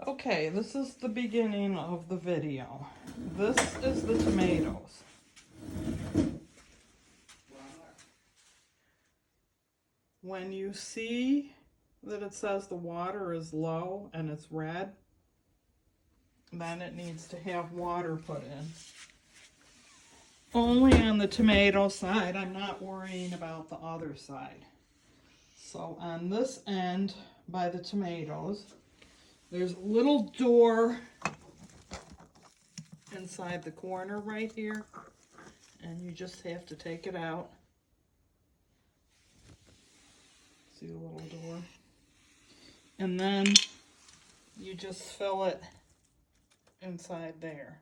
Okay, this is the beginning of the video. This is the tomatoes. When you see that it says the water is low and it's red, then it needs to have water put in. Only on the tomato side, I'm not worrying about the other side. So on this end, by the tomatoes, there's a little door inside the corner right here, and you just have to take it out. See the little door? And then you just fill it inside there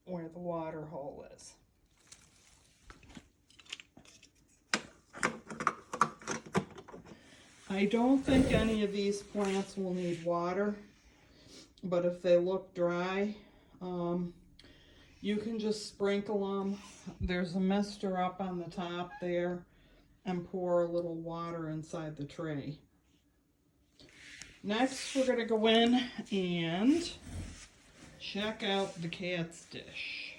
where the water hole is. I don't think any of these plants will need water, but if they look dry, you can just sprinkle them. There's a mister up on the top there, and pour a little water inside the tray. Next, we're going to go in and check out the cat's dish.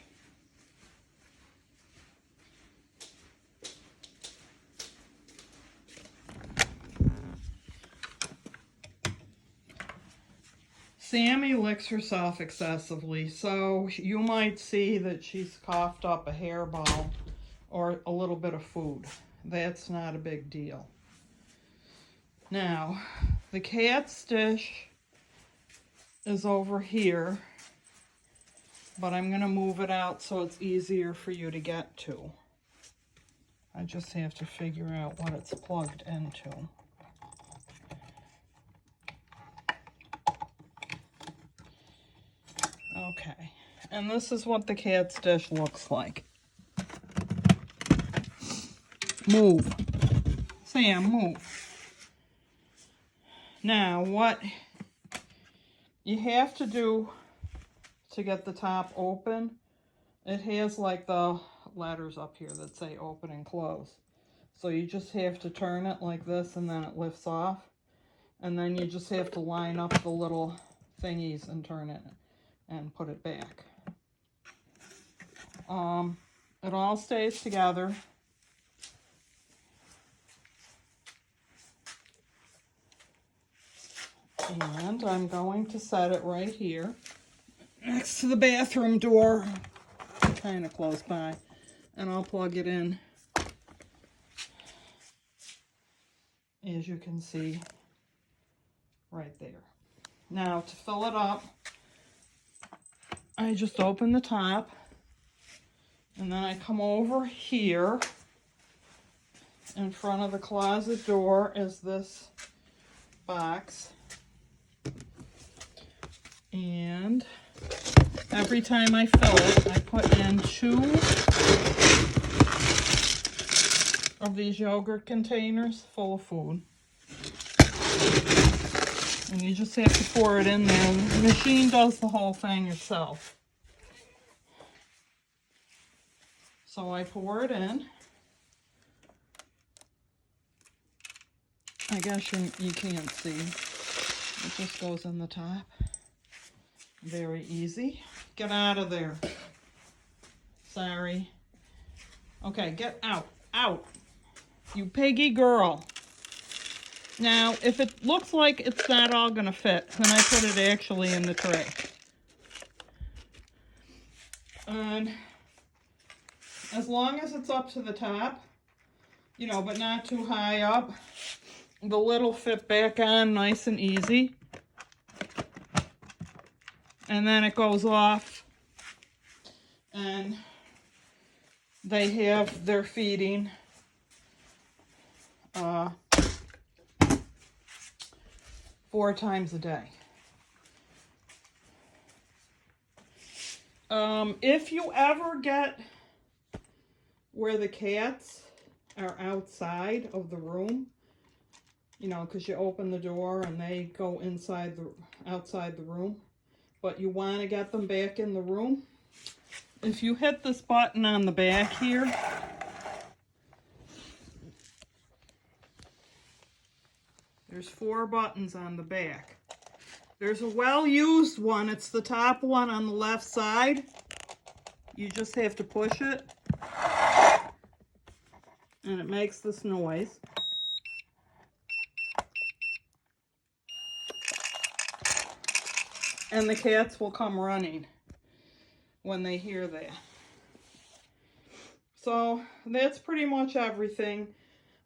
Sammy licks herself excessively, so you might see that she's coughed up a hairball or a little bit of food. That's not a big deal. Now, the cat's dish is over here, but I'm going to move it out so it's easier for you to get to. I just have to figure out what it's plugged into. Okay, and this is what the cat's dish looks like. Move. Sam, move. Now, what you have to do to get the top open, it has like the letters up here that say open and close. So you just have to turn it like this and then it lifts off. And then you just have to line up the little thingies and turn it and put it back. It all stays together. And I'm going to set it right here next to the bathroom door, kind of close by, and I'll plug it in, as you can see right there. Now, to fill it up, I just open the top, and then I come over here. In front of the closet door is this box. And every time I fill it, I put in 2 of these yogurt containers full of food. And you just have to pour it in there. The machine does the whole thing itself. So I pour it in. I guess you can't see. It just goes in the top. Very easy. Get out of there. Sorry. Okay, get out. Out. You piggy girl. Now, if it looks like it's not all going to fit, then I put it actually in the tray. And as long as it's up to the top, you know, but not too high up, the lid will fit back on nice and easy. And then it goes off, and they have their feeding 4 times a day. If you ever get where the cats are outside of the room, you know, because you open the door and they go outside the room, but you want to get them back in the room, if you hit this button on the back here, there's 4 buttons on the back. There's a well-used one. It's the top one on the left side. You just have to push it. And it makes this noise. And the cats will come running when they hear that. So that's pretty much everything.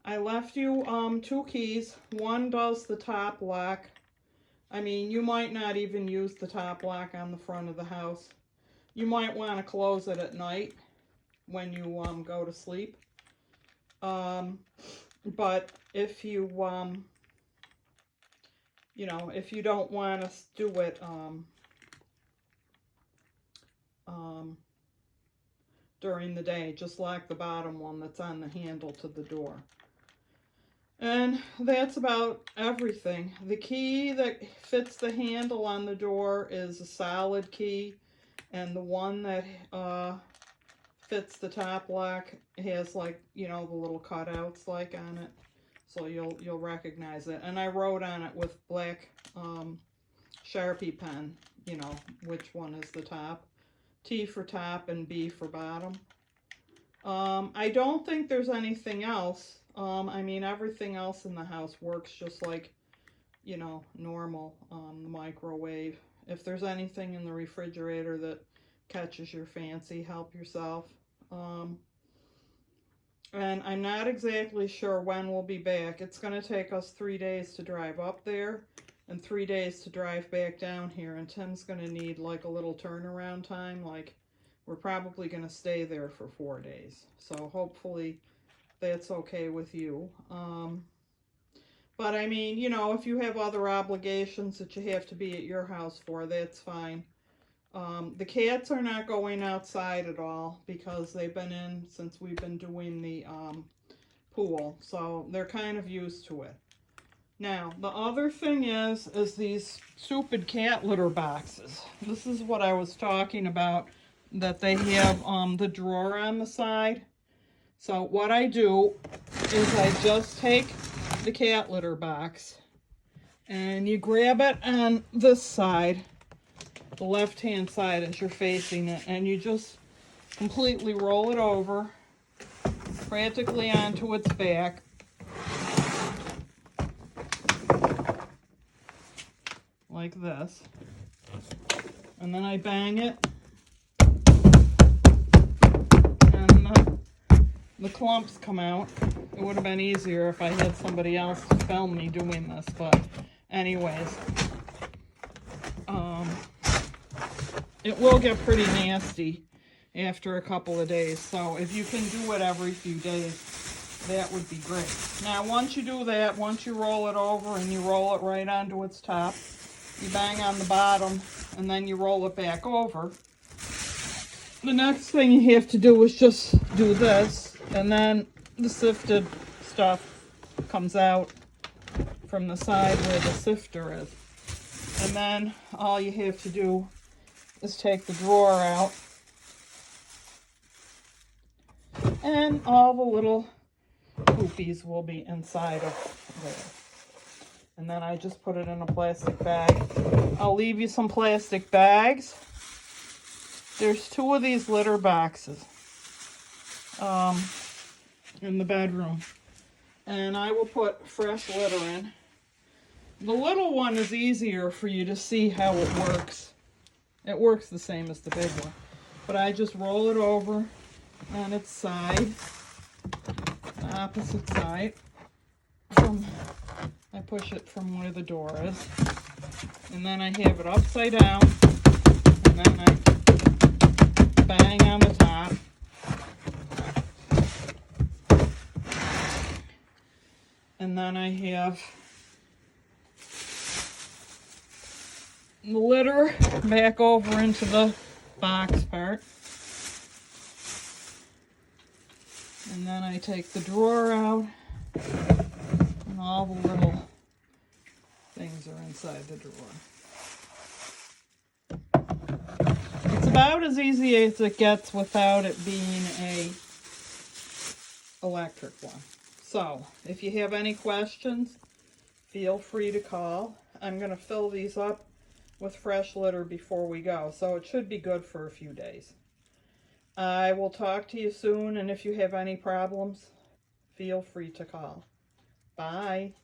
I left you 2 keys. One does the top lock. I mean, you might not even use the top lock on the front of the house. You might want to close it at night when you go to sleep. But if you you know, if you don't want to do it during the day, just lock the bottom one that's on the handle to the door. And that's about everything. The key that fits the handle on the door is a solid key, and the one that fits the top lock has, like, you know, the little cutouts like on it, so you'll recognize it. And I wrote on it with black Sharpie pen, you know, which one is the top. T for top and B for bottom. I don't think there's anything else. I mean, everything else in the house works just like, you know, normal. The microwave. If there's anything in the refrigerator that catches your fancy, help yourself. And I'm not exactly sure when we'll be back. It's going to take us 3 days to drive up there and 3 days to drive back down here. And Tim's going to need like a little turnaround time. Like, we're probably going to stay there for 4 days. So hopefully that's okay with you. But I mean, you know, if you have other obligations that you have to be at your house for, that's fine. The cats are not going outside at all because they've been in since we've been doing the pool. So they're kind of used to it. Now, the other thing is these stupid cat litter boxes. This is what I was talking about, that they have the drawer on the side. So what I do is I just take the cat litter box and you grab it on this side, the left-hand side as you're facing it, and you just completely roll it over, practically onto its back. Like this. And then I bang it. And the clumps come out. It would have been easier if I had somebody else to film me doing this, but anyways. It will get pretty nasty after a couple of days, so if you can do it every few days, that would be great. Now, once you do that, once you roll it over and you roll it right onto its top, you bang on the bottom and then you roll it back over. The next thing you have to do is just do this, and then the sifted stuff comes out from the side where the sifter is. And then all you have to do is take the drawer out, and all the little poopies will be inside of there. And then I just put it in a plastic bag. I'll leave you some plastic bags. There's 2 of these litter boxes in the bedroom, and I will put fresh litter in. The little one is easier for you to see how it works. It works the same as the big one, but I just roll it over on its side, the opposite side. I push it from where the door is, and then I have it upside down, and then I bang on the top. And then I have the litter back over into the box part. And then I take the drawer out, and all the little things are inside the drawer. It's about as easy as it gets without it being a electric one. So, if you have any questions, feel free to call. I'm going to fill these up with fresh litter before we go, so it should be good for a few days. I will talk to you soon, and if you have any problems, feel free to call. Bye.